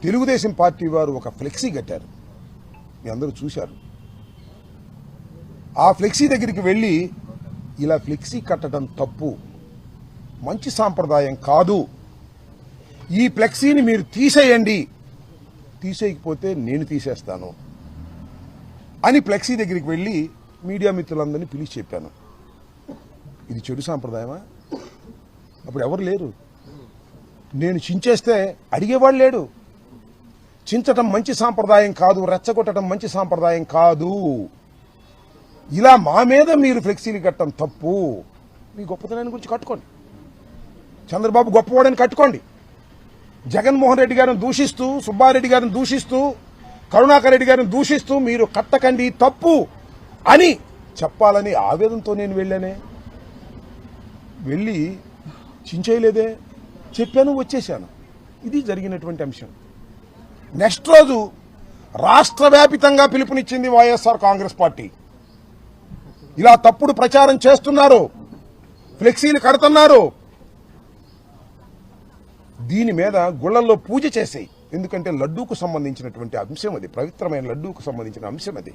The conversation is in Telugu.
తెలుగుదేశం పార్టీ వారు ఒక ఫ్లెక్సీ కట్టారు, మీ అందరూ చూశారు. ఆ ఫ్లెక్సీ దగ్గరికి వెళ్ళి ఇలా ఫ్లెక్సీ కట్టడం తప్పు, మంచి సాంప్రదాయం కాదు, ఈ ఫ్లెక్సీని మీరు తీసేయండి, తీసేయకపోతే నేను తీసేస్తాను అని ఫ్లెక్సీ దగ్గరికి వెళ్ళి మీడియా మిత్రులందరినీ పిలిచి చెప్పాను. ఇది చెడు సాంప్రదాయమా? అప్పుడు ఎవరు లేరు. నేను చించేస్తే అడిగేవాళ్ళు లేడు. చించటం మంచి సాంప్రదాయం కాదు, రెచ్చగొట్టడం మంచి సాంప్రదాయం కాదు, ఇలా మా మీద మీరు ఫ్లెక్సీలు కట్టడం తప్పు. మీ గొప్పతనాన్ని గురించి కట్టుకోండి, చంద్రబాబు గొప్పవాడని కట్టుకోండి. జగన్మోహన్ రెడ్డి గారిని దూషిస్తూ, సుబ్బారెడ్డి గారిని దూషిస్తూ, కరుణాకర్ రెడ్డి గారిని దూషిస్తూ మీరు కట్టకండి తప్పు అని చెప్పాలని ఆవేదనతో నేను వెళ్ళానే. వెళ్ళి చించేయలేదే, చెప్పాను, వచ్చేశాను. ఇది జరిగినటువంటి అంశం. నెక్స్ట్ రోజు రాష్ట్ర వ్యాపితంగా పిలుపునిచ్చింది వైఎస్ఆర్ కాంగ్రెస్ పార్టీ. ఇలా తప్పుడు ప్రచారం చేస్తున్నారు, ఫ్లెక్సీలు కడుతున్నారు, దీని మీద గుళ్లల్లో పూజ చేసేయి. ఎందుకంటే లడ్డూకు సంబంధించినటువంటి అంశం అది, పవిత్రమైన లడ్డూకు సంబంధించిన అంశం అది.